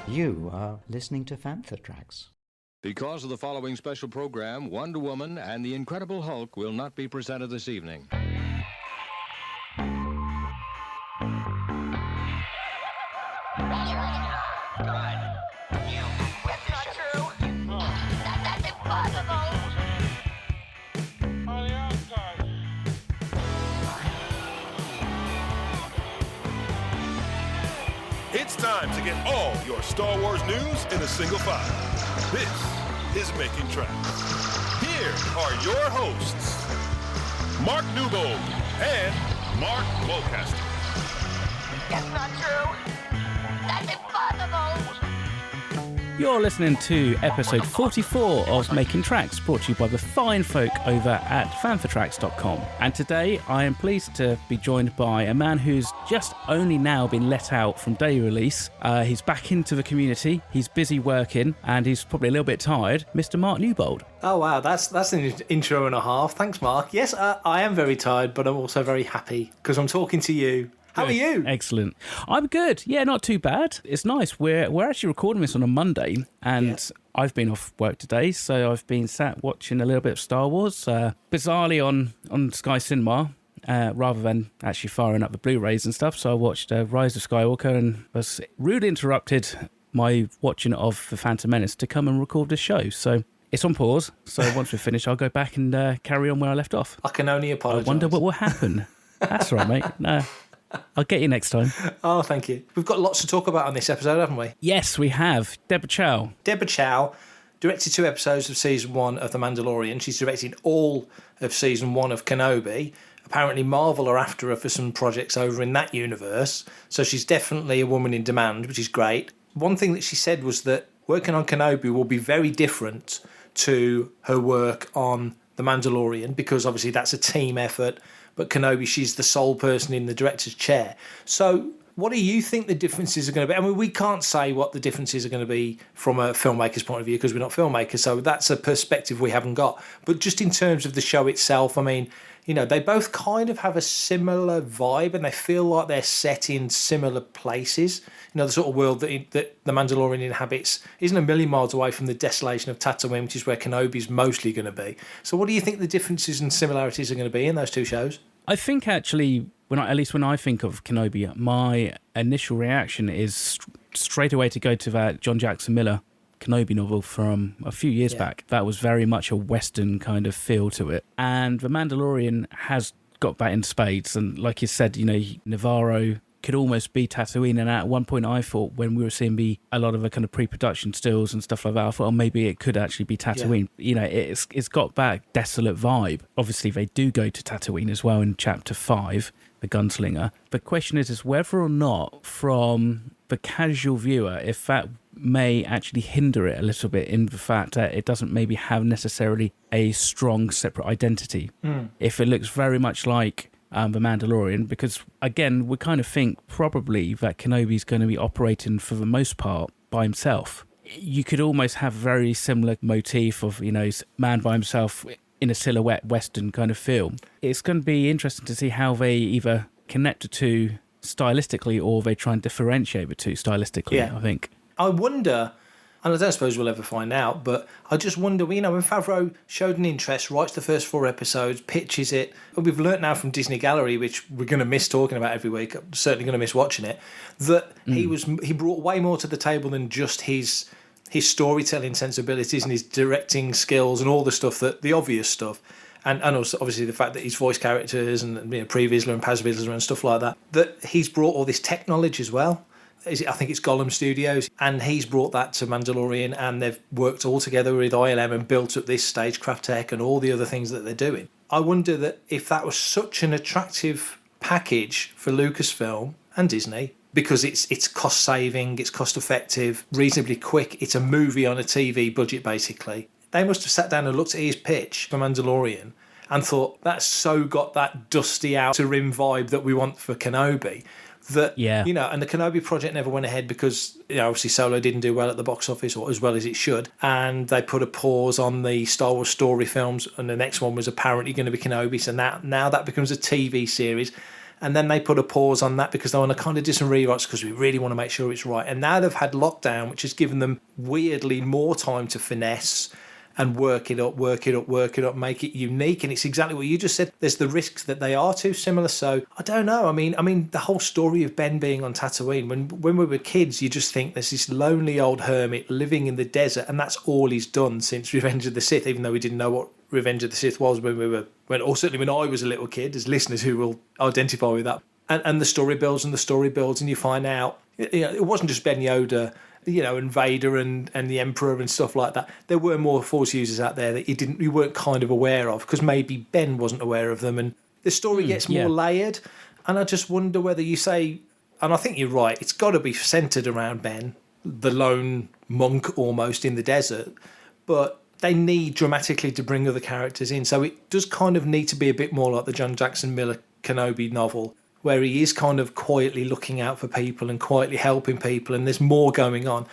You are listening to Fantha Tracks. Because of the following special program, Wonder Woman and the Incredible Hulk will not be presented this evening. It's time to get all your Star Wars news in a single file. This is Making Tracks. Here are your hosts, Mark Newbold and Mark Mulcaster. That's not true. That's impossible. You're listening to episode 44 of Making Tracks, brought to you by the fine folk over at fanfortracks.com. And today I am pleased to be joined by a man who's just only now been let out from day release. He's back into the community, he's busy working, and he's probably a little bit tired, Mr. Mark Newbold. Oh wow, that's an intro and a half. Thanks, Mark. Yes, I am very tired, but I'm also very happy because I'm talking to you. How are you? Excellent. I'm good. Yeah, not too bad. It's nice. We're actually recording this on a Monday, and I've been off work today, so I've been sat watching a little bit of Star Wars, bizarrely on Sky Cinema, rather than actually firing up the Blu-rays and stuff. So I watched Rise of Skywalker and was rudely interrupted my watching of The Phantom Menace to come and record this show. So it's on pause. So once we're finished, I'll go back and carry on where I left off. I can only apologise. I wonder what will happen. That's all right, mate. No. I'll get you next time. Oh, thank you. We've got lots to talk about on this episode, haven't we? Yes, we have. Deborah Chow. Deborah Chow directed 2 episodes of Season 1 of The Mandalorian. She's directed all of Season 1 of Kenobi. Apparently Marvel are after her for some projects over in that universe. So she's definitely a woman in demand, which is great. One thing that she said was that working on Kenobi will be very different to her work on The Mandalorian, because obviously that's a team effort. But Kenobi, she's the sole person in the director's chair. So what do you think the differences are going to be? I mean, we can't say what the differences are going to be from a filmmaker's point of view because we're not filmmakers, so that's a perspective we haven't got. But just in terms of the show itself, I mean, you know, they both kind of have a similar vibe and they feel like they're set in similar places. You know, the sort of world that the Mandalorian inhabits isn't a million miles away from the desolation of Tatooine, which is where Kenobi's mostly going to be. So what do you think the differences and similarities are going to be in those 2 shows? I think actually, when I think of Kenobi, my initial reaction is straight away to go to that John Jackson Miller Kenobi novel from a few years back. That was very much a Western kind of feel to it. And The Mandalorian has got that in spades. And like you said, you know, Navarro could almost be Tatooine. And at one point I thought, when we were seeing a lot of the kind of pre-production stills and stuff like that, I thought, oh, maybe it could actually be Tatooine. Yeah. You know, it's got that desolate vibe. Obviously, they do go to Tatooine as well in Chapter 5, the Gunslinger. The question is whether or not, from the casual viewer, if that may actually hinder it a little bit in the fact that it doesn't maybe have necessarily a strong separate identity. If it looks very much like The Mandalorian, because again we kind of think probably that Kenobi's going to be operating for the most part by himself. You could almost have a very similar motif of, you know, man by himself in a silhouette Western kind of film. It's going to be interesting to see how they either connect the two stylistically or they try and differentiate the two stylistically. I think I wonder, and I don't suppose we'll ever find out, but I just wonder, you know, when Favreau showed an interest, writes the first 4 episodes, pitches it, we've learnt now from Disney Gallery, which we're going to miss talking about every week, I'm certainly going to miss watching it, that he brought way more to the table than just his storytelling sensibilities and his directing skills and all the stuff, the obvious stuff. And also, obviously, the fact that he's voice characters and, you know, Pre-Vizsla and Paz-Vizsla and stuff like that he's brought all this tech knowledge as well. I think it's Gollum Studios, and he's brought that to Mandalorian, and they've worked all together with ILM and built up this stagecraft tech and all the other things that they're doing. I wonder that if that was such an attractive package for Lucasfilm and Disney, because it's cost saving, it's cost effective, reasonably quick, it's a movie on a TV budget basically. They must have sat down and looked at his pitch for Mandalorian and thought, that's so got that dusty outer rim vibe that we want for Kenobi. That, you know, and the Kenobi project never went ahead because, you know, obviously Solo didn't do well at the box office, or as well as it should, and they put a pause on the Star Wars story films, and the next one was apparently going to be Kenobi, so now that becomes a TV series, And then they put a pause on that because they want to kind of do some rewrites because we really want to make sure it's right. And now they've had lockdown, which has given them weirdly more time to finesse and work it up, make it unique. And it's exactly what you just said. There's the risks that they are too similar. So I don't know. I mean, the whole story of Ben being on Tatooine, when we were kids, you just think there's this lonely old hermit living in the desert, and that's all he's done since Revenge of the Sith, even though we didn't know what Revenge of the Sith was or certainly when I was a little kid. There's listeners who will identify with that. And the story builds, and you find out, it wasn't just Ben Yoda, and Vader and the Emperor and stuff like that. There were more Force users out there that you weren't kind of aware of because maybe Ben wasn't aware of them. And the story gets more layered. And I just wonder whether you say, and I think you're right, it's got to be centred around Ben, the lone monk almost in the desert. But they need dramatically to bring other characters in. So it does kind of need to be a bit more like the John Jackson Miller Kenobi novel, where he is kind of quietly looking out for people and quietly helping people, and there's more going on.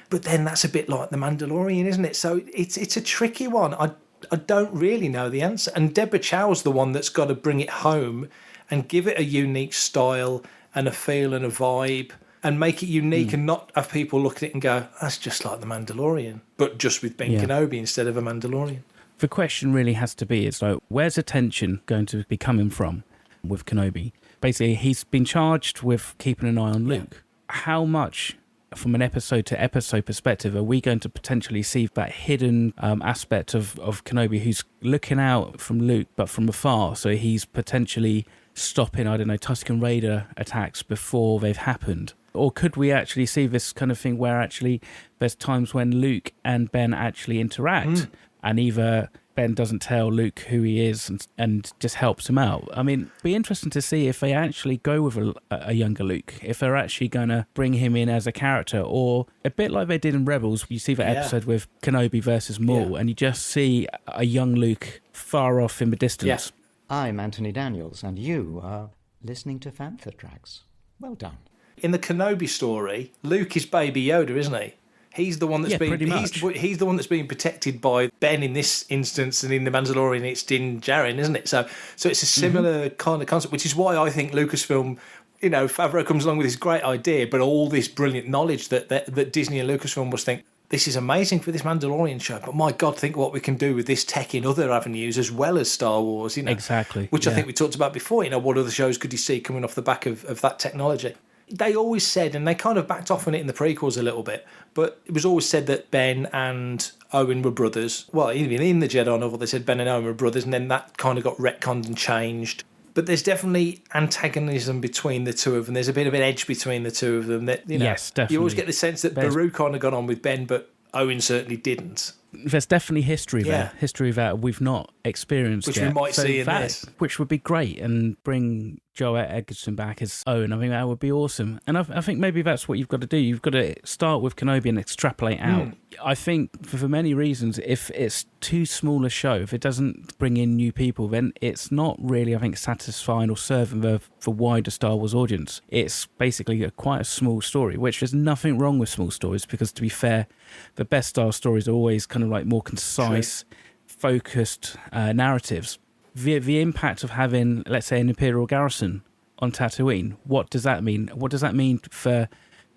But then that's a bit like The Mandalorian, isn't it? So it's a tricky one. I don't really know the answer. And Deborah Chow's the one that's got to bring it home and give it a unique style and a feel and a vibe and make it unique and not have people look at it and go, that's just like The Mandalorian, but just with Ben Kenobi instead of a Mandalorian. The question really has to be, it's like, where's the tension going to be coming from with Kenobi? Basically, he's been charged with keeping an eye on Luke. How much, from an episode-to-episode perspective, are we going to potentially see that hidden aspect of Kenobi who's looking out from Luke, but from afar? So he's potentially stopping, I don't know, Tusken Raider attacks before they've happened. Or could we actually see this kind of thing where actually there's times when Luke and Ben actually interact and either Ben doesn't tell Luke who he is and just helps him out. I mean, it'd be interesting to see if they actually go with a younger Luke, if they're actually going to bring him in as a character, or a bit like they did in Rebels. You see that episode with Kenobi versus Maul, and you just see a young Luke far off in the distance. I'm Anthony Daniels, and you are listening to Fantha Tracks. Well done. In the Kenobi story, Luke is Baby Yoda, isn't he? He's the one that's he's the one that's being protected by Ben in this instance, and in The Mandalorian it's Din Djarin, isn't it? So it's a similar kind of concept, which is why I think Lucasfilm, Favreau comes along with this great idea, but all this brilliant knowledge that Disney and Lucasfilm must think, this is amazing for this Mandalorian show, but my God, think what we can do with this tech in other avenues as well as Star Wars, Exactly. Which I think we talked about before, what other shows could you see coming off the back of that technology? They always said, and they kind of backed off on it in the prequels a little bit, but it was always said that Ben and Owen were brothers. Well, even in the Jedi novel, they said Ben and Owen were brothers, and then that kind of got retconned and changed. But there's definitely antagonism between the two of them. There's a bit of an edge between the two of them. That yes, definitely. You always get the sense that Beru kind of got on with Ben, but Owen certainly didn't. There's definitely history there, history that we've not experienced which yet. We might see in this. Which would be great, and bring Joel Edgerton back as Owen. I think that would be awesome. And I think maybe that's what you've got to do. You've got to start with Kenobi and extrapolate out. I think for many reasons, if it's too small a show, if it doesn't bring in new people, then it's not really, I think, satisfying or serving the wider Star Wars audience. It's basically quite a small story, which there's nothing wrong with small stories, because to be fair, the best Star Wars stories are always kind of like more concise, focused narratives. The impact of having, let's say, an Imperial garrison on Tatooine, what does that mean? What does that mean for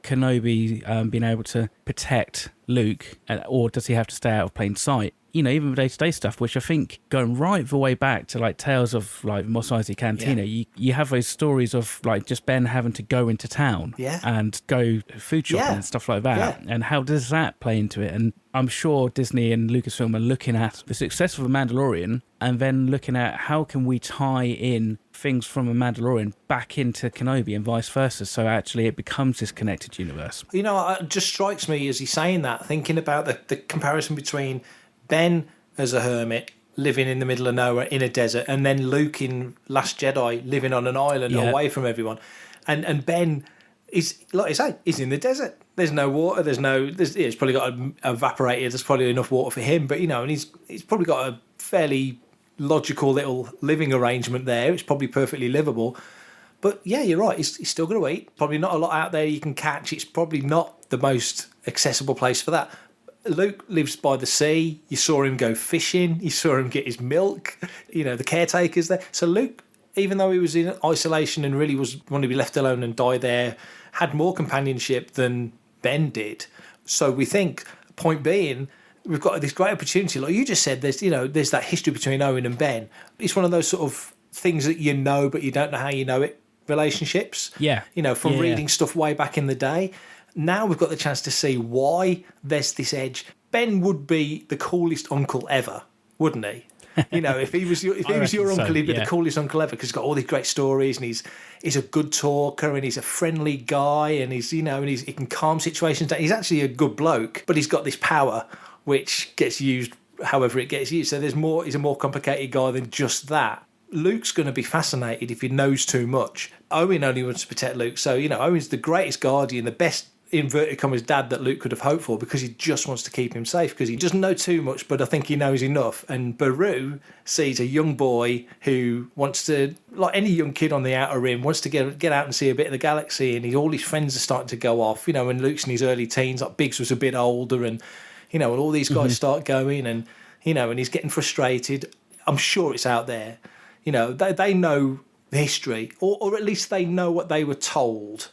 Kenobi being able to protect Luke, or does he have to stay out of plain sight? Even the day-to-day stuff, which I think going right the way back to like Tales of like Mos Eisley Cantina, you have those stories of like just Ben having to go into town and go food shopping and stuff like that. And how does that play into it? And I'm sure Disney and Lucasfilm are looking at the success of The Mandalorian and then looking at how can we tie in things from A Mandalorian back into Kenobi and vice versa, so actually it becomes this connected universe. It just strikes me as he's saying that, thinking about the comparison between Ben as a hermit living in the middle of nowhere in a desert, and then Luke in Last Jedi living on an island away from everyone. And Ben is, like I say, he's in the desert. There's no water. He's probably got an evaporator. There's probably enough water for him, but and he's probably got a fairly logical little living arrangement there. It's probably perfectly livable. But yeah, you're right. He's still going to eat. Probably not a lot out there you can catch. It's probably not the most accessible place for that. Luke lives by the sea. You saw him go fishing. You saw him get his milk. The caretaker's there. So Luke even though he was in isolation and really was wanted to be left alone and die there, had more companionship than Ben did. So we think, point being, we've got this great opportunity. Like you just said, there's that history between Owen and Ben. It's one of those sort of things that you know, but you don't know how you know it, relationships. Yeah. From reading stuff way back in the day. Now we've got the chance to see why there's this edge. Ben would be the coolest uncle ever, wouldn't he? If he was your uncle, he'd be the coolest uncle ever because he's got all these great stories and he's a good talker and he's a friendly guy and he can calm situations down. He's actually a good bloke, but he's got this power which gets used however it gets used. So he's a more complicated guy than just that. Luke's going to be fascinated if he knows too much. Owen only wants to protect Luke. So, Owen's the greatest guardian, the best inverted commas dad that Luke could have hoped for because he just wants to keep him safe because he doesn't know too much, but I think he knows enough. And Beru sees a young boy who wants to, like any young kid on the Outer Rim, wants to get out and see a bit of the galaxy, and all his friends are starting to go off. When Luke's in his early teens, like Biggs was a bit older, and and all these guys start going, and and he's getting frustrated. I'm sure it's out there. They know the history, or at least they know what they were told.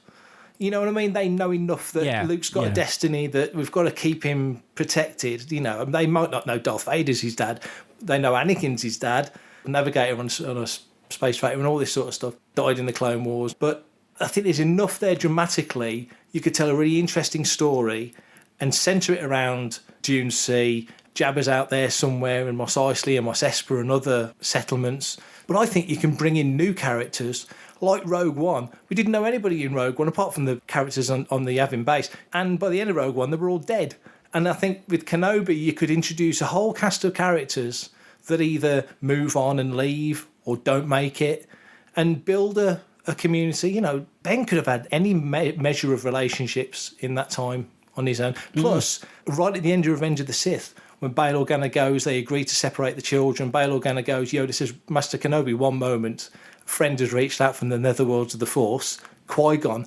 You know what I mean? They know enough that Luke's got a destiny, that we've got to keep him protected. They might not know Darth Vader's his dad. They know Anakin's his dad, Navigator on a space fighter and all this sort of stuff. Died in the Clone Wars. But I think there's enough there dramatically. You could tell a really interesting story and centre it around Dune Sea. Jabba's out there somewhere in Mos Eisley and Mos Espa and other settlements. But I think you can bring in new characters like Rogue One. We didn't know anybody in Rogue One apart from the characters on the Yavin base. And by the end of Rogue One, they were all dead. And I think with Kenobi, you could introduce a whole cast of characters that either move on and leave or don't make it and build a community. Ben could have had any measure of relationships in that time on his own. Plus, right at the end of Revenge of the Sith, when Bail Organa goes, they agree to separate the children. Bail Organa goes, Yoda says, Master Kenobi, one moment, a friend has reached out from the netherworlds of the Force. Qui-Gon,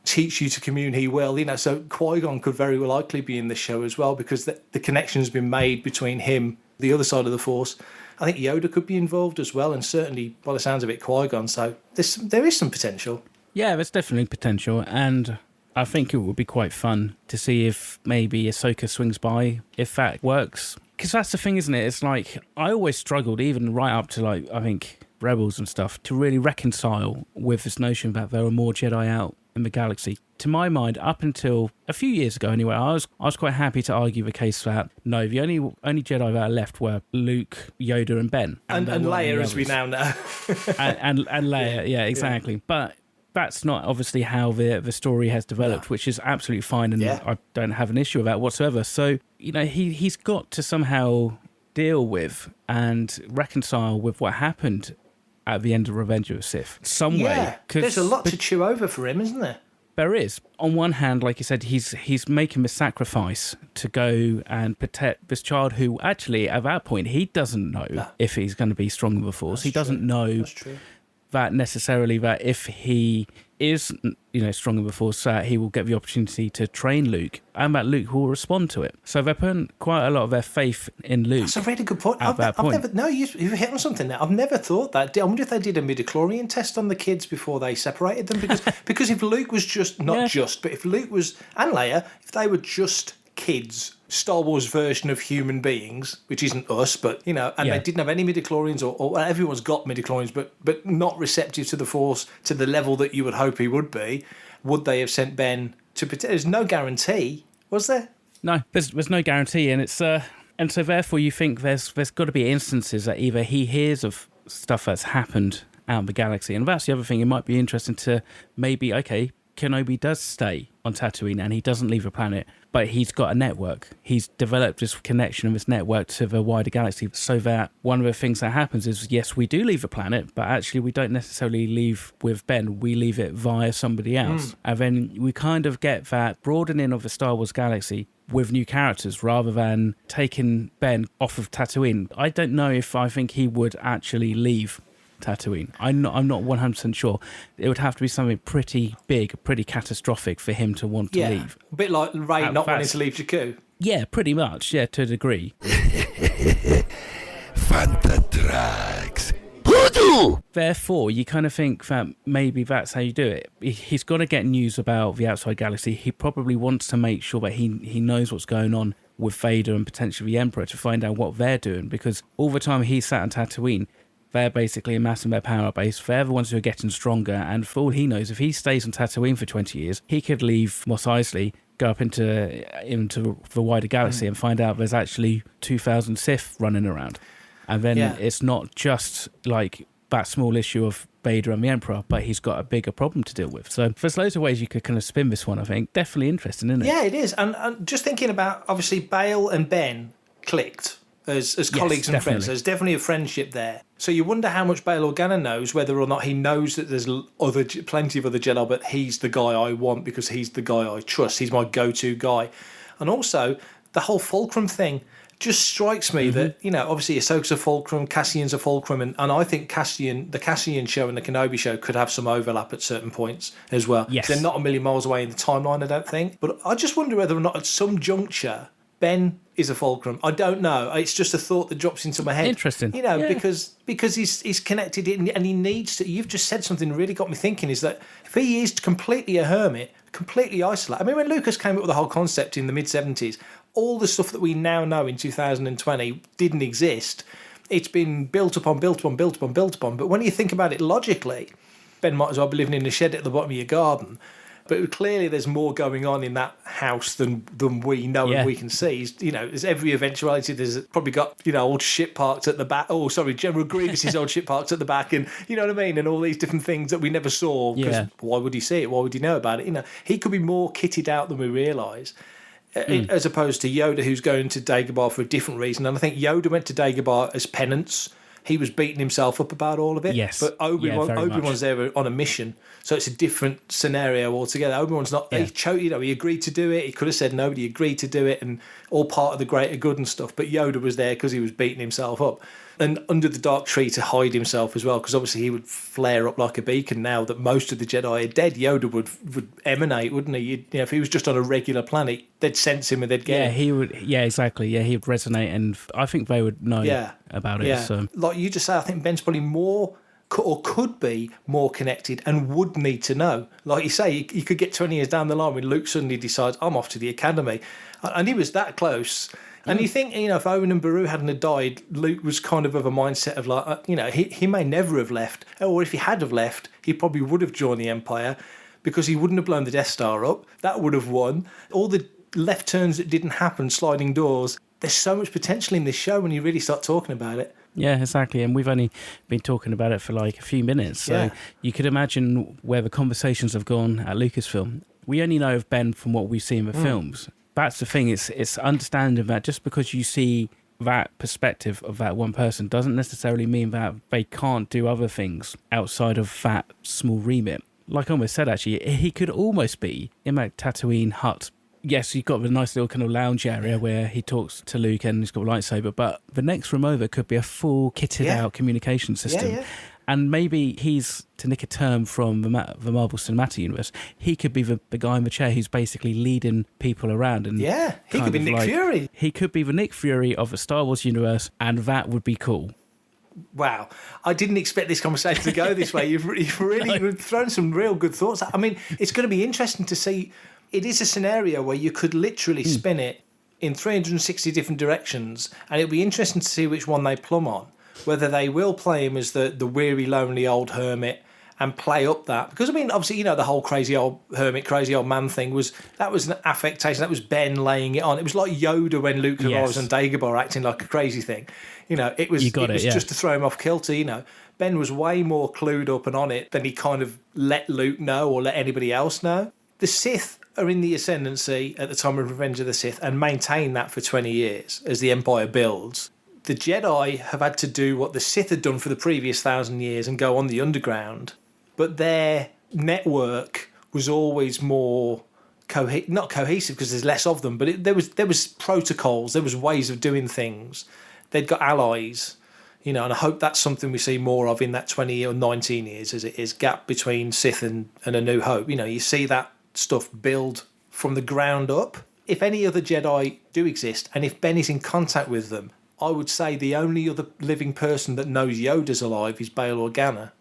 teach you to commune he will. So Qui-Gon could very likely be in the show as well because the connection's been made between him, the other side of the Force. I think Yoda could be involved as well, and certainly, by the sounds of it, Qui-Gon. So there is some potential. Yeah, there's definitely potential, and I think it would be quite fun to see if maybe Ahsoka swings by, if that works. Because that's the thing, isn't it? It's like, I always struggled, even right up to, I think, Rebels and stuff, to really reconcile with this notion that there are more Jedi out in the galaxy. To my mind, up until a few years ago anyway, I was quite happy to argue the case that, no, the only Jedi that are left were Luke, Yoda and Ben. And Leia, as we now know. and Leia, yeah, exactly. Yeah. But that's not obviously how the story has developed, which is absolutely fine, and I don't have an issue with that whatsoever. So, he's got to somehow deal with and reconcile with what happened at the end of Revenge of the Sith. Some way. There's a lot to chew over for him, isn't there? There is. On one hand, like you said, he's making the sacrifice to go and protect this child who actually, at that point, he doesn't know if he's going to be strong with the Force. He doesn't know that necessarily that if he is, strong in the Force, that he will get the opportunity to train Luke and that Luke will respond to it. So they're putting quite a lot of their faith in Luke. That's a really good point. You've hit on something there. I've never thought that. I wonder if they did a midichlorian test on the kids before they separated them, because if Luke was but if Luke was, and Leia, if they were just kids, Star Wars version of human beings, which isn't us, but they didn't have any midichlorians, or everyone's got midichlorians, but not receptive to the Force to the level that you would hope he would be, would they have sent Ben to protect? There's no guarantee, was there? No, there's no guarantee, and it's and so therefore you think there's got to be instances that either he hears of stuff that's happened out in the galaxy, and that's the other thing. It might be interesting to maybe, Kenobi does stay on Tatooine and he doesn't leave the planet, but he's got a network. He's developed this connection and this network to the wider galaxy, so that one of the things that happens is, yes, we do leave the planet, but actually we don't necessarily leave with Ben. We leave it via somebody else. And then we kind of get that broadening of the Star Wars galaxy with new characters rather than taking Ben off of Tatooine. I don't know if I think he would actually leave Tatooine. I'm not 100% sure. It would have to be something pretty big, pretty catastrophic for him to want to leave. A bit like Rey not wanting to leave Jakku. Yeah, pretty much. Yeah, to a degree. Fantatrax. Hoodoo! Therefore, you kind of think that maybe that's how you do it. He's got to get news about the outside galaxy. He probably wants to make sure that he knows what's going on with Vader and potentially the Emperor to find out what they're doing, because all the time he's sat on Tatooine, they're basically amassing their power base. They're the ones who are getting stronger, and for all he knows, if he stays on Tatooine for 20 years, he could leave Mos Eisley, go up into the wider galaxy and find out there's actually 2,000 Sith running around. And then it's not just like that small issue of Vader and the Emperor, but he's got a bigger problem to deal with. So there's loads of ways you could kind of spin this one, I think. Definitely interesting, isn't it? Yeah, it is. And just thinking about, obviously, Bail and Ben clicked as colleagues and friends. There's definitely a friendship there. So you wonder how much Bail Organa knows, whether or not he knows that there's plenty of other Jedi, but he's the guy I want because he's the guy I trust. He's my go-to guy. And also, the whole Fulcrum thing just strikes me that, you know, obviously Ahsoka's a Fulcrum, Cassian's a Fulcrum, and I think the Cassian show and the Kenobi show could have some overlap at certain points as well. Yes. They're not a million miles away in the timeline, I don't think. But I just wonder whether or not at some juncture Ben is a Fulcrum. I don't know. It's just a thought that drops into my head. Interesting. You know, because he's connected and he needs to. You've just said something that really got me thinking, is that if he is completely a hermit, completely isolated. I mean, when Lucas came up with the whole concept in the mid-70s, all the stuff that we now know in 2020 didn't exist. It's been built upon. But when you think about it logically, Ben might as well be living in a shed at the bottom of your garden. But clearly there's more going on in that house than we know and we can see. You know, there's every eventuality. There's probably got, you know, old ship parked at the back. Oh, sorry, General Grievous's old ship parked at the back. And you know what I mean? And all these different things that we never saw. Because why would he see it? Why would he know about it? You know, he could be more kitted out than we realise. As opposed to Yoda, who's going to Dagobah for a different reason. And I think Yoda went to Dagobah as penance. He was beating himself up about all of it. Yes. But Obi-Wan's there on a mission. So it's a different scenario altogether. Obi-Wan's not... Yeah. He agreed to do it. He could have said no, but he agreed to do it, and all part of the greater good and stuff. But Yoda was there because he was beating himself up. And under the dark tree to hide himself as well, because obviously he would flare up like a beacon now that most of the Jedi are dead. Yoda would emanate, wouldn't he? You know, if he was just on a regular planet, they'd sense him and they'd get him. He would. Yeah, exactly. Yeah, he would resonate, and I think they would know about it. Yeah. So. Like you just say, I think Ben's probably more... or could be more connected and would need to know. Like you say, you could get 20 years down the line when Luke suddenly decides, I'm off to the academy. And he was that close. And you think, you know, if Owen and Beru hadn't have died, Luke was kind of a mindset of like, you know, he may never have left. Or if he had have left, he probably would have joined the Empire because he wouldn't have blown the Death Star up. That would have won. All the left turns that didn't happen, sliding doors. There's so much potential in this show when you really start talking about it. Yeah, exactly. And we've only been talking about it for like a few minutes. So you could imagine where the conversations have gone at Lucasfilm. We only know of Ben from what we see in the films. That's the thing. It's understanding that just because you see that perspective of that one person doesn't necessarily mean that they can't do other things outside of that small remit. Like I almost said, actually, he could almost be in that Tatooine hut. Yes, you've got the nice little kind of lounge area where he talks to Luke and he's got a lightsaber, but the next room over could be a full kitted out communication system. Yeah. And maybe he's, to nick a term from the Marvel Cinematic Universe, he could be the guy in the chair who's basically leading people around. And he could be Nick Fury. He could be the Nick Fury of the Star Wars universe, and that would be cool. Wow. I didn't expect this conversation to go this way. You've really thrown some real good thoughts. I mean, it's going to be interesting to see. It is a scenario where you could literally spin it in 360 different directions, and it'll be interesting to see which one they plumb on. Whether they will play him as the weary, lonely old hermit and play up that. Because, I mean, obviously, you know, the whole crazy old hermit, crazy old man thing was an affectation. That was Ben laying it on. It was like Yoda when Luke arrives on Dagobah acting like a crazy thing. You know, it was just to throw him off kilter, you know. Ben was way more clued up and on it than he kind of let Luke know or let anybody else know. The Sith are in the ascendancy at the time of Revenge of the Sith and maintain that for 20 years as the Empire builds. The Jedi have had to do what the Sith had done for the previous 1,000 years and go on the underground, but their network was always more not cohesive because there's less of them, but there was protocols, there was ways of doing things. They'd got allies, you know, and I hope that's something we see more of in that 20 or 19 years as it is gap between Sith and A New Hope. You know, you see that stuff build from the ground up. If any other Jedi do exist, and if Ben is in contact with them, I would say the only other living person that knows Yoda's alive is Bail Organa.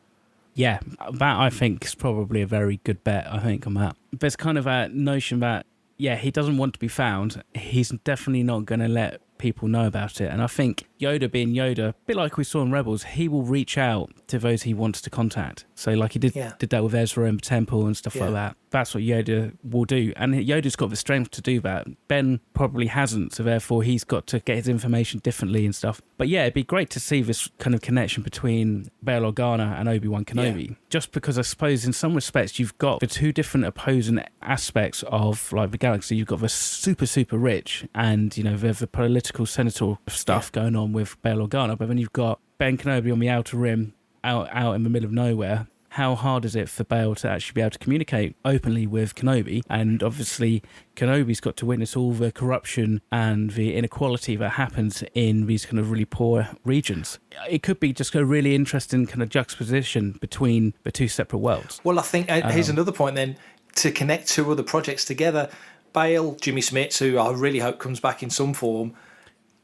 Yeah, that I think is probably a very good bet, I think, on that. There's kind of a notion that, yeah, he doesn't want to be found. He's definitely not going to let people know about it. And I think Yoda being Yoda, a bit like we saw in Rebels, he will reach out to those he wants to contact. So like he did that with Ezra and Temple and stuff like that. That's what Yoda will do. And Yoda's got the strength to do that. Ben probably hasn't, so therefore he's got to get his information differently and stuff. But yeah, it'd be great to see this kind of connection between Bail Organa and Obi-Wan Kenobi. Yeah. Just because I suppose in some respects you've got the two different opposing aspects of like the galaxy. You've got the super, super rich and, you know, the political senatorial stuff going on with Bail Organa, but then you've got Ben Kenobi on the Outer Rim out in the middle of nowhere. How hard is it for Bail to actually be able to communicate openly with Kenobi? And obviously, Kenobi's got to witness all the corruption and the inequality that happens in these kind of really poor regions. It could be just a really interesting kind of juxtaposition between the two separate worlds. Well, I think here's another point then, to connect two other projects together. Bail, Jimmy Smits, who I really hope comes back in some form.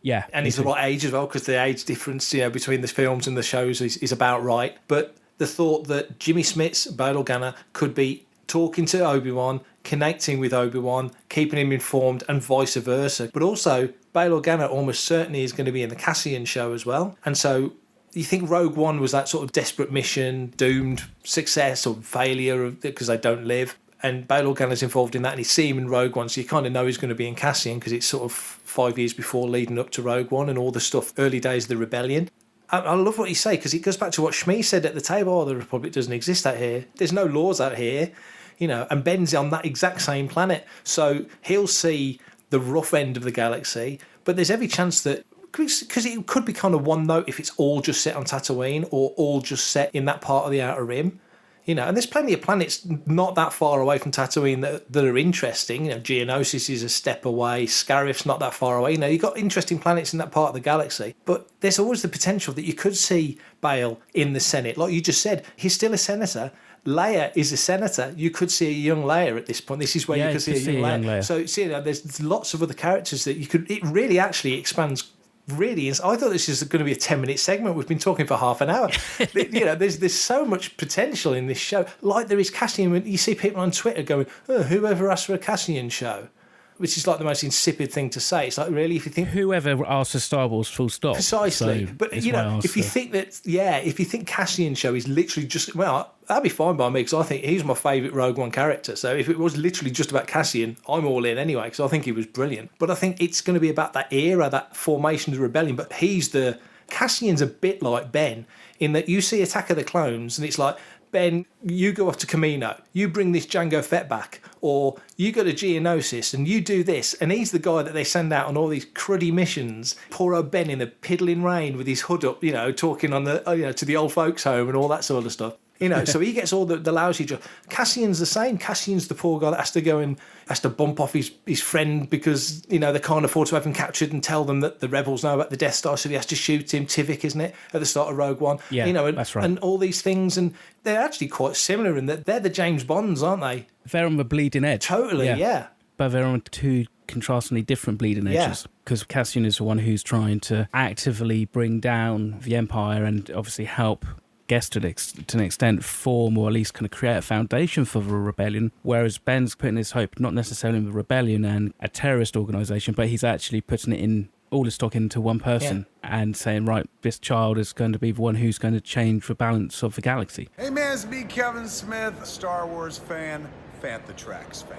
Yeah. And he's the right age as well, because the age difference, you know, between the films and the shows is about right. But the thought that Jimmy Smits, Bail Organa, could be talking to Obi-Wan, connecting with Obi-Wan, keeping him informed, and vice versa. But also, Bail Organa almost certainly is going to be in the Cassian show as well. And so you think Rogue One was that sort of desperate mission, doomed success or failure because they don't live. And Bail Organa's involved in that, and you see him in Rogue One, so you kind of know he's going to be in Cassian because it's sort of 5 years before leading up to Rogue One and all the stuff, early days of the Rebellion. I love what you say, because it goes back to what Shmi said at the table. Oh, the Republic doesn't exist out here. There's no laws out here, you know, and Ben's on that exact same planet. So he'll see the rough end of the galaxy, but there's every chance that, because it could be kind of one note if it's all just set on Tatooine or all just set in that part of the Outer Rim. You know, and there's plenty of planets not that far away from Tatooine that are interesting. You know, Geonosis is a step away. Scarif's not that far away. You know, you've got interesting planets in that part of the galaxy. But there's always the potential that you could see Bail in the Senate. Like you just said, he's still a senator. Leia is a senator. You could see a young Leia at this point. This is where you could see a young Leia. So, you know, there's lots of other characters that you could... It really actually expands... Really, I thought this is going to be a 10-minute segment. We've been talking for half an hour. You know, there's so much potential in this show. Like there is Cassian. You see people on Twitter going, "Oh, whoever asked for a Cassian show," which is like the most insipid thing to say. It's like, really, if you think whoever asked for Star Wars, full stop. Precisely. So but you know, if you think that, if you think Cassian show is literally just, well, that'd be fine by me, because I think he's my favourite Rogue One character. So if it was literally just about Cassian, I'm all in anyway, because I think he was brilliant. But I think it's going to be about that era, that formation of the rebellion. But Cassian's a bit like Ben, in that you see Attack of the Clones, and it's like, Ben, you go off to Camino, you bring this Jango Fett back, or you go to Geonosis and you do this, and he's the guy that they send out on all these cruddy missions. Poor old Ben in the piddling rain with his hood up, you know, talking on the, you know, to the old folks' home and all that sort of stuff. You know, so he gets all the lousy job. Cassian's the same. Cassian's the poor guy that has to go and has to bump off his friend because, you know, they can't afford to have him captured and tell them that the rebels know about the Death Star, so he has to shoot him. Tivik, isn't it, at the start of Rogue One? Yeah, you know, that's right. And all these things, and they're actually quite similar in that they're the James Bonds, aren't they? They're on the bleeding edge. Totally, yeah. But they're on two contrastingly different bleeding edges, because Cassian is the one who's trying to actively bring down the Empire and obviously help, guess to an extent, form or at least kind of create a foundation for the rebellion, whereas Ben's putting his hope not necessarily in the rebellion and a terrorist organisation, but he's actually putting it in all his stock into one person and saying, right, this child is going to be the one who's going to change the balance of the galaxy. Hey man, it's me, Kevin Smith, Star Wars fan, Fantha Tracks fan.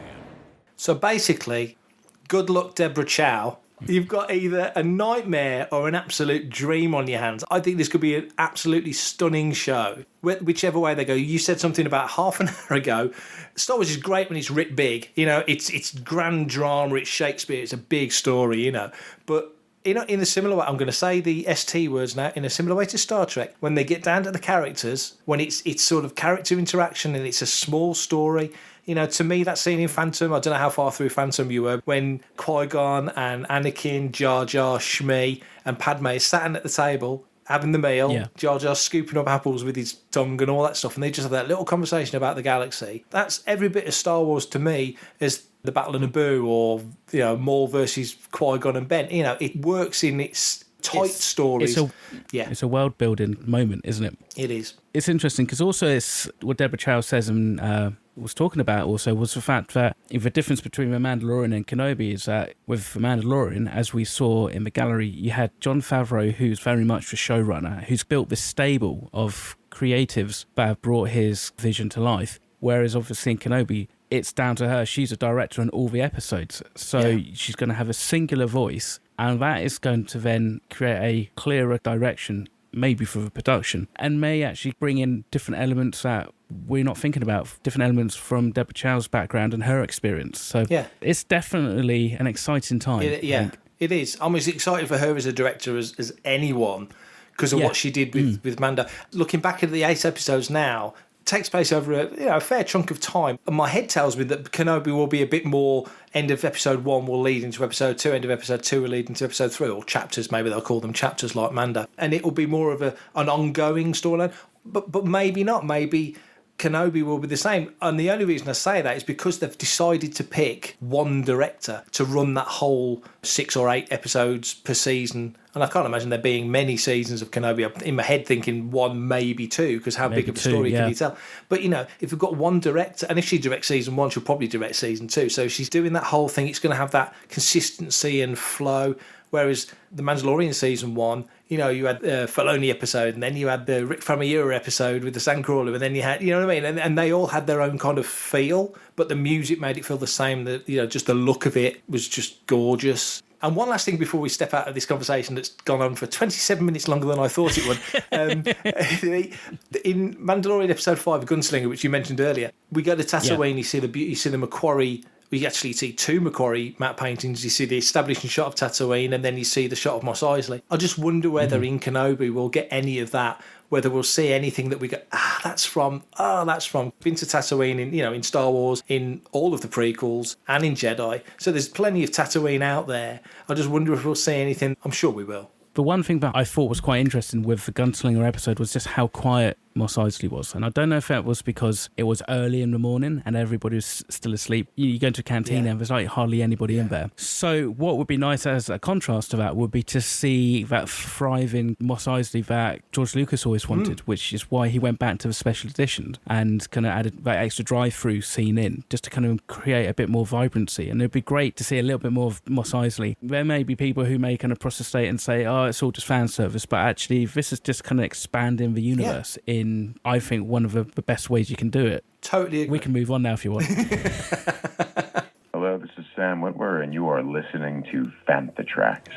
So basically, good luck, Deborah Chow. You've got either a nightmare or an absolute dream on your hands. I think this could be an absolutely stunning show. Whichever way they go. You said something about half an hour ago. Star Wars is great when it's writ big. You know, it's grand drama, it's Shakespeare, it's a big story, you know. But in a similar way, I'm going to say the ST words now, in a similar way to Star Trek, when they get down to the characters, when it's sort of character interaction and it's a small story. You know, to me, that scene in Phantom, I don't know how far through Phantom you were, when Qui-Gon and Anakin, Jar Jar, Shmi and Padme sat at the table having the meal, Jar Jar scooping up apples with his tongue and all that stuff, and they just have that little conversation about the galaxy. That's every bit of Star Wars to me as the Battle of Naboo, or, you know, Maul versus Qui-Gon and Ben. You know, it works in its tight stories. It's a world building moment, isn't it? It is. It's interesting because also it's what Deborah Chow says and was talking about also was the fact that the difference between The Mandalorian and Kenobi is that with The Mandalorian, as we saw in the gallery, you had Jon Favreau, who's very much the showrunner, who's built this stable of creatives that have brought his vision to life. Whereas obviously in Kenobi, it's down to her. She's a director on all the episodes. So she's going to have a singular voice, and that is going to then create a clearer direction, maybe for the production, and may actually bring in different elements that we're not thinking about, different elements from Deborah Chow's background and her experience. So it's definitely an exciting time. It is. I'm as excited for her as a director as anyone because of what she did with Mando. Looking back at the 8 episodes now, takes place over a fair chunk of time. And my head tells me that Kenobi will be a bit more end of episode 1 will lead into episode 2, end of episode 2 will lead into episode 3, or chapters, maybe they'll call them chapters like Mando. And it will be more of an ongoing storyline. But maybe not. Maybe Kenobi will be the same. And the only reason I say that is because they've decided to pick one director to run that whole 6 or 8 episodes per season. And I can't imagine there being many seasons of Kenobi. I'm in my head thinking 1, maybe 2, because how big of a story can you tell? But, if we've got one director, and if she directs season 1, she'll probably direct season 2. So she's doing that whole thing. It's going to have that consistency and flow. Whereas The Mandalorian season 1, you had the Filoni episode, and then you had the Rick Famuyiwa episode with the Sandcrawler, and then you had, you know what I mean? And they all had their own kind of feel, but the music made it feel the same. Just the look of it was just gorgeous. And one last thing before we step out of this conversation that's gone on for 27 minutes longer than I thought it would. In Mandalorian episode 5, Gunslinger, which you mentioned earlier, we go to Tatooine, you see the Macquarie. We actually see 2 Macquarie matte paintings. You see the establishing shot of Tatooine, and then you see the shot of Mos Eisley. I just wonder whether in Kenobi we'll get any of that, whether we'll see anything that we go, that's from. Been to Tatooine in Star Wars, in all of the prequels, and in Jedi. So there's plenty of Tatooine out there. I just wonder if we'll see anything. I'm sure we will. The one thing that I thought was quite interesting with the Gunslinger episode was just how quiet Mos Eisley was. And I don't know if that was because it was early in the morning and everybody was still asleep. You go into a canteen and there's like hardly anybody in there. So what would be nice as a contrast to that would be to see that thriving Mos Eisley that George Lucas always wanted, which is why he went back to the special edition and kind of added that extra drive-through scene in, just to kind of create a bit more vibrancy. And it'd be great to see a little bit more of Mos Eisley. There may be people who may kind of protestate and say, it's all just fan service, but actually this is just kind of expanding the universe in, I think, one of the best ways you can do it. Totally agree. We can move on now if you want. Hello, this is Sam Witwer, and you are listening to Fantha Tracks.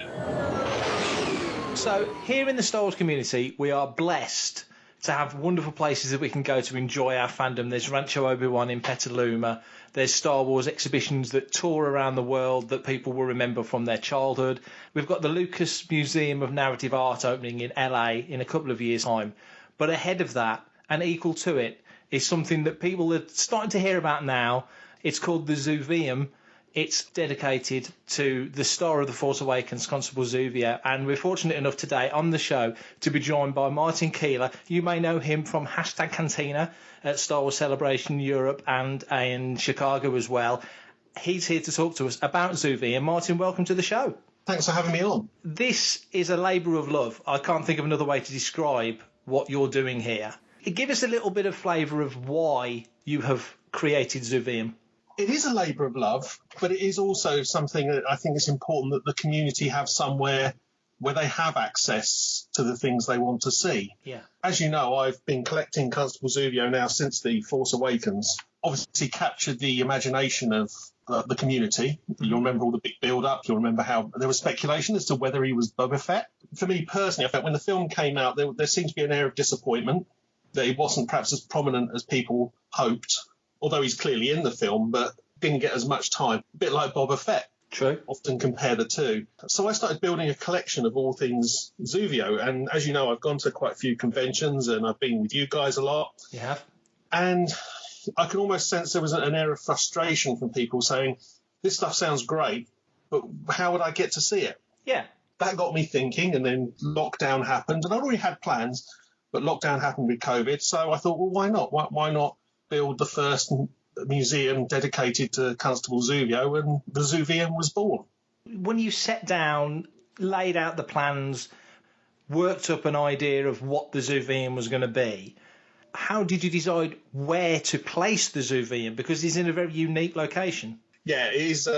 So here in the Star Wars community, we are blessed to have wonderful places that we can go to enjoy our fandom. There's Rancho Obi-Wan in Petaluma. There's Star Wars exhibitions that tour around the world that people will remember from their childhood. We've got the Lucas Museum of Narrative Art opening in LA in a couple of years' time. But ahead of that, and equal to it, is something that people are starting to hear about now. It's called the Zuveum. It's dedicated to the star of The Force Awakens, Constable Zuvio. And we're fortunate enough today on the show to be joined by Martin Keeler. You may know him from #Cantina at Star Wars Celebration Europe and in Chicago as well. He's here to talk to us about Zuveum. Martin, welcome to the show. Thanks for having me on. This is a labour of love. I can't think of another way to describe what you're doing here. Give us a little bit of flavour of why you have created Zuveum. It is a labour of love, but it is also something that I think it's important that the community have somewhere where they have access to the things they want to see. Yeah. As you know, I've been collecting Constable Zuvio now since The Force Awakens. Obviously captured the imagination of the community. You'll remember all the big build-up. You'll remember how there was speculation as to whether he was Boba Fett. For me personally, I felt when the film came out, there seemed to be an air of disappointment that he wasn't perhaps as prominent as people hoped, although he's clearly in the film, but didn't get as much time. A bit like Boba Fett. True. Often compare the two. So I started building a collection of all things Zuvio. And as you know, I've gone to quite a few conventions and I've been with you guys a lot. You have? And I can almost sense there was an air of frustration from people saying, this stuff sounds great, but how would I get to see it? Yeah. That got me thinking, and then lockdown happened. And I already had plans, but lockdown happened with COVID. So I thought, well, why not? Why not build the first museum dedicated to Constable Zuvio, and the Zuveum was born. When you set down laid out the plans, worked up an idea of what the Zuveum was going to be. How did you decide where to place the Zuveum? Because it's in a very unique location. Yeah, it is.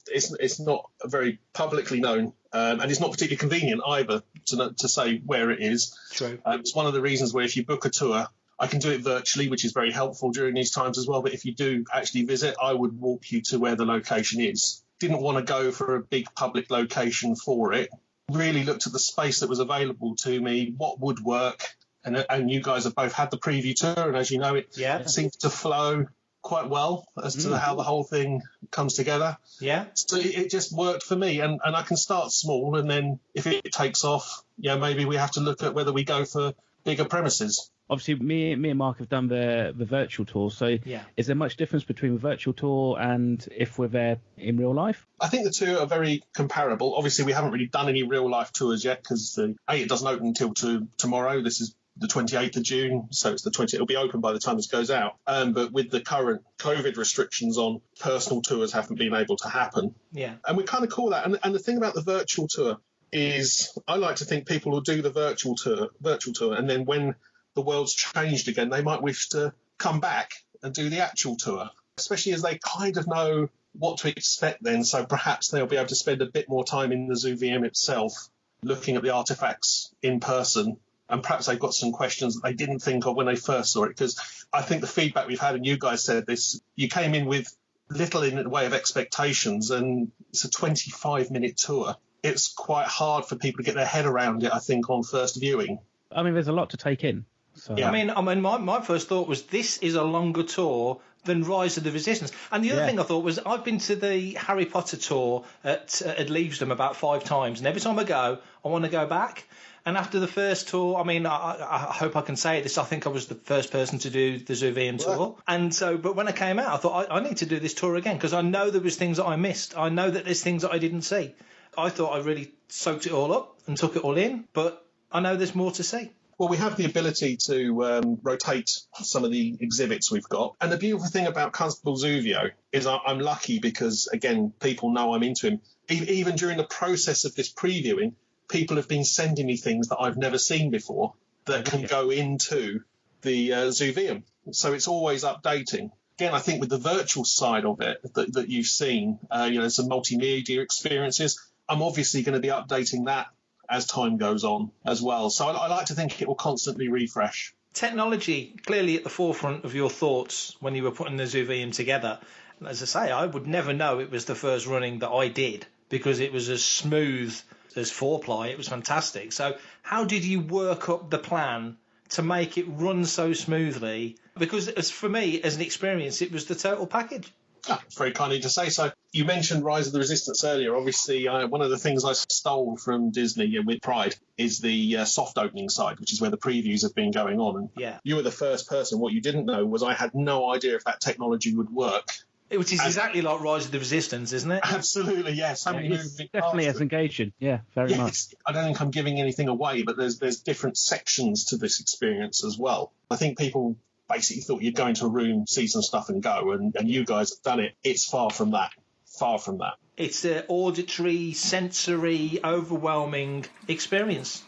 It's not very publicly known, and it's not particularly convenient either to say where it is. True. It's one of the reasons where if you book a tour, I can do it virtually, which is very helpful during these times as well. But if you do actually visit, I would walk you to where the location is. Didn't want to go for a big public location for it. Really looked at the space that was available to me, what would work. And you guys have both had the preview tour, and as you know, it seems to flow quite well as to how the whole thing comes together. Yeah. So it just worked for me, and I can start small, and then if it takes off, maybe we have to look at whether we go for bigger premises. Obviously, me and Mark have done the virtual tour, so is there much difference between the virtual tour and if we're there in real life? I think the two are very comparable. Obviously, we haven't really done any real-life tours yet because it doesn't open until tomorrow. This is the 28th of June, so it's the 20th. It'll be open by the time this goes out. But with the current COVID restrictions on, personal tours haven't been able to happen. Yeah. And we kind of call that. And the thing about the virtual tour is I like to think people will do the virtual tour, and then when the world's changed again, they might wish to come back and do the actual tour, especially as they kind of know what to expect then. So perhaps they'll be able to spend a bit more time in the Zuveum itself, looking at the artifacts in person. And perhaps they've got some questions that they didn't think of when they first saw it. Because I think the feedback we've had, and you guys said this, you came in with little in the way of expectations, and it's a 25-minute tour. It's quite hard for people to get their head around it, I think, on first viewing. I mean, there's a lot to take in. So. Yeah. I mean, my first thought was this is a longer tour than Rise of the Resistance. And the other thing I thought was I've been to the Harry Potter tour at Leavesden about 5 times, and every time I go, I want to go back. And after the first tour, I mean, I hope I can say this, I think I was the first person to do the Zuveum tour. And so, but when I came out, I thought, I need to do this tour again, because I know there was things that I missed. I know that there's things that I didn't see. I thought I really soaked it all up and took it all in, but I know there's more to see. Well, we have the ability to rotate some of the exhibits we've got. And the beautiful thing about Constable Zuvio is I'm lucky because, again, people know I'm into him. Even during the process of this previewing, people have been sending me things that I've never seen before that can go into the Zuveum. So it's always updating. Again, I think with the virtual side of it that you've seen, some multimedia experiences, I'm obviously going to be updating that as time goes on as well. So I like to think it will constantly refresh. Technology clearly at the forefront of your thoughts when you were putting the Zuveum together. And as I say, I would never know it was the first running that I did because it was as smooth as 4-ply. It was fantastic. So how did you work up the plan to make it run so smoothly? Because as for me, as an experience, it was the total package. It's very kind of you to say so. You mentioned Rise of the Resistance earlier. Obviously, one of the things I stole from Disney with pride is the soft opening side, which is where the previews have been going on. And you were the first person. What you didn't know was I had no idea if that technology would work. Which is exactly like Rise of the Resistance, isn't it? Absolutely, yes. It's definitely as engaging. Yeah, very much. I don't think I'm giving anything away, but there's different sections to this experience as well. I think people basically thought you'd go into a room, see some stuff and go, and you guys have done it. It's far from that. Far from that. It's an auditory, sensory, overwhelming experience.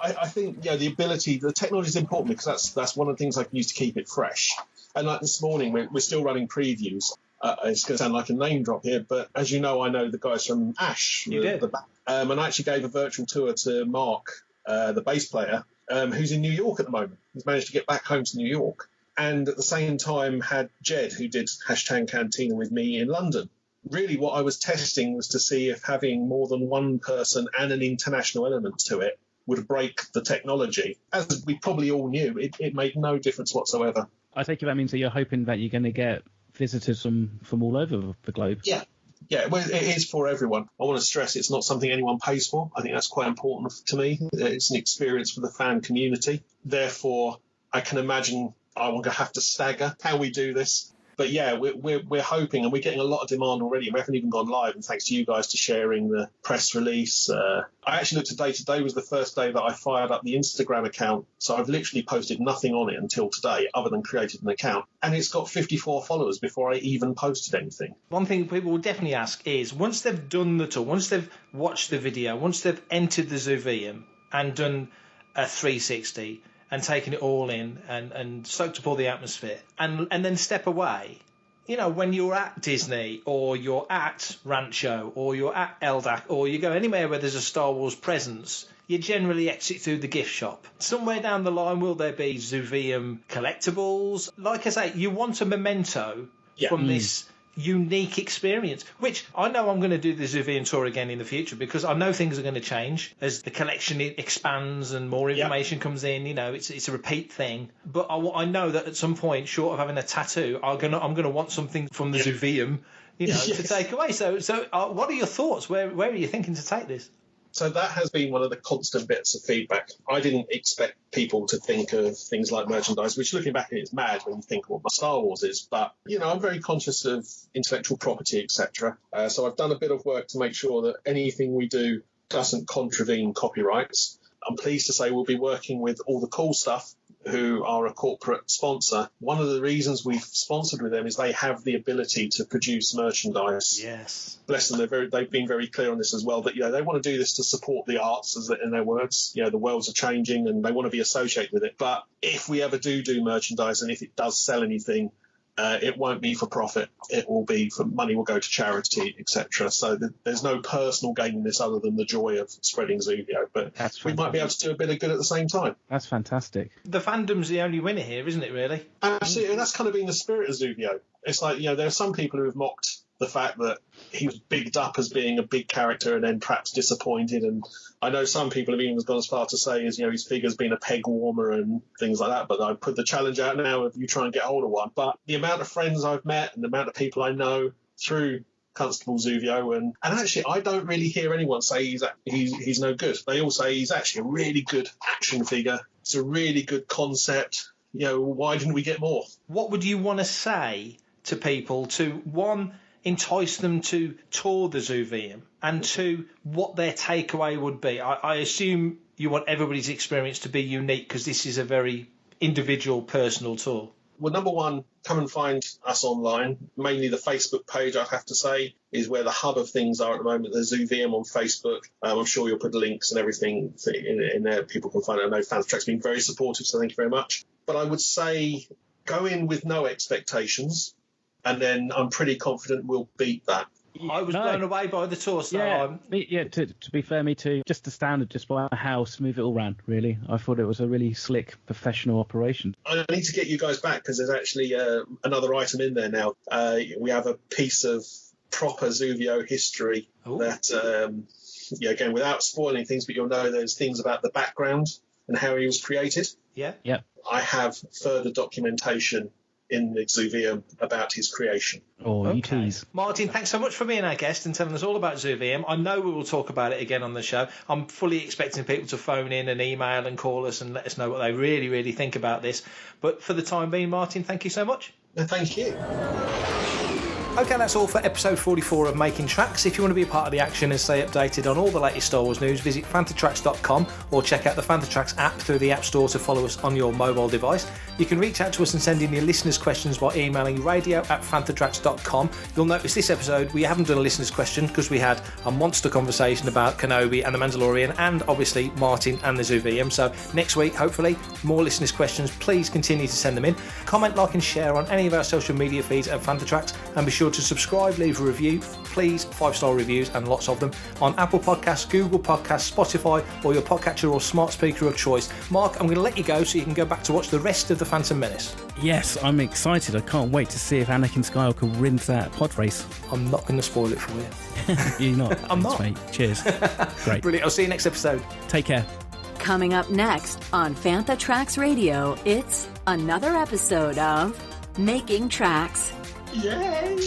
I think the ability, the technology is important because that's one of the things I can use to keep it fresh. And like this morning, we're still running previews. It's going to sound like a name drop here, but as you know, I know the guys from Ash. You did. And I actually gave a virtual tour to Mark, the bass player, who's in New York at the moment. He's managed to get back home to New York. And at the same time had Jed, who did #Cantina with me in London. Really what I was testing was to see if having more than one person and an international element to it would break the technology. As we probably all knew, it made no difference whatsoever. I take it that means that you're hoping that you're going to get visitors from all over the globe. Yeah, well, it is for everyone. I want to stress it's not something anyone pays for. I think that's quite important to me. It's an experience for the fan community. Therefore, I can imagine I will have to stagger how we do this. But yeah, we're hoping, and we're getting a lot of demand already. We haven't even gone live, and thanks to you guys to sharing the press release. I actually looked at today was the first day that I fired up the Instagram account, so I've literally posted nothing on it until today, other than created an account, and it's got 54 followers before I even posted anything. One thing people will definitely ask is, once they've done the tour, once they've watched the video, once they've entered the Zuveum and done a 360 and taken it all in and soaked up all the atmosphere and then step away, you know, when you're at Disney or you're at Rancho or you're at LDAC or you go anywhere where there's a Star Wars presence, you generally exit through the gift shop. Somewhere down the line, will there be Zuveum collectibles? Like I say, you want a memento from this unique experience, which I know I'm going to do the Zuveum tour again in the future, because I know things are going to change as the collection expands and more information comes in. You know, it's a repeat thing. But I know that at some point, short of having a tattoo, I'm going to want something from the Zuveum, you know, to take away. So what are your thoughts? Where are you thinking to take this? So that has been one of the constant bits of feedback. I didn't expect people to think of things like merchandise, which looking back at it is mad when you think of what my Star Wars is. But, you know, I'm very conscious of intellectual property, etc. So I've done a bit of work to make sure that anything we do doesn't contravene copyrights. I'm pleased to say we'll be working with All the Cool Stuff, who are a corporate sponsor. One of the reasons we've sponsored with them is they have the ability to produce merchandise. Yes. Bless them, they've been very clear on this as well, that, you know, they want to do this to support the arts, as in their words. You know, the worlds are changing and they want to be associated with it. But if we ever do merchandise, and if it does sell anything, it won't be for profit. It will be for money will go to charity, etc. So there's no personal gain in this other than the joy of spreading Zuvio. But we might be able to do a bit of good at the same time. That's fantastic. The fandom's the only winner here, isn't it, really? Absolutely. And that's kind of been the spirit of Zuvio. It's like, you know, there are some people who have mocked the fact that he was bigged up as being a big character and then perhaps disappointed. And I know some people have even gone as far to say, you know, his figure's been a peg warmer and things like that. But I put the challenge out now of you try and get hold of one. But the amount of friends I've met and the amount of people I know through Constable Zuvio, and actually I don't really hear anyone say he's no good. They all say he's actually a really good action figure. It's a really good concept. You know, why didn't we get more? What would you want to say to people to, one, entice them to tour the Zuveum, and two, what their takeaway would be? I assume you want everybody's experience to be unique, because this is a very individual, personal tour. Well, number one, come and find us online. Mainly the Facebook page, I have to say, is where the hub of things are at the moment. There's Zuveum on Facebook. I'm sure you'll put links and everything in there. People can find it. I know Fan Track's been very supportive, so thank you very much. But I would say go in with no expectations, and then I'm pretty confident we'll beat that. I was blown away by the tour. So to be fair, me too. Just astounded just by how smooth it all ran, really. I thought it was a really slick, professional operation. I need to get you guys back, because there's actually another item in there now. We have a piece of proper Zuvio history that, again, without spoiling things, but you'll know there's things about the background and how he was created. Yeah. I have further documentation in the Zuveum about his creation. You tease. Martin, thanks so much for being our guest and telling us all about Zuveum. I know we will talk about it again on the show. I'm fully expecting people to phone in and email and call us and let us know what they really, really think about this. But for the time being, Martin, thank you so much. Thank you. Okay, that's all for episode 44 of Making Tracks. If you want to be a part of the action and stay updated on all the latest Star Wars news, visit fantatracks.com or check out the Fantatracks app through the App Store to follow us on your mobile device. You can reach out to us and send in your listeners' questions by emailing radio@fantatracks.com. You'll notice this episode we haven't done a listener's question because we had a monster conversation about Kenobi and the Mandalorian, and obviously Martin and the Zuveum. So next week, hopefully, more listeners' questions. Please continue to send them in. Comment, like and share on any of our social media feeds at Fantatracks, and be sure to subscribe, leave a review, please, 5-star reviews and lots of them, on Apple Podcasts, Google Podcasts, Spotify, or your podcatcher or smart speaker of choice. Mark, I'm going to let you go so you can go back to watch the rest of The Phantom Menace. Yes, I'm excited. I can't wait to see if Anakin Skywalker wins that pod race. I'm not going to spoil it for you. You're not? I'm not. Mate. Cheers. Great. Brilliant. I'll see you next episode. Take care. Coming up next on Fantatracks Radio, it's another episode of Making Tracks. Yay!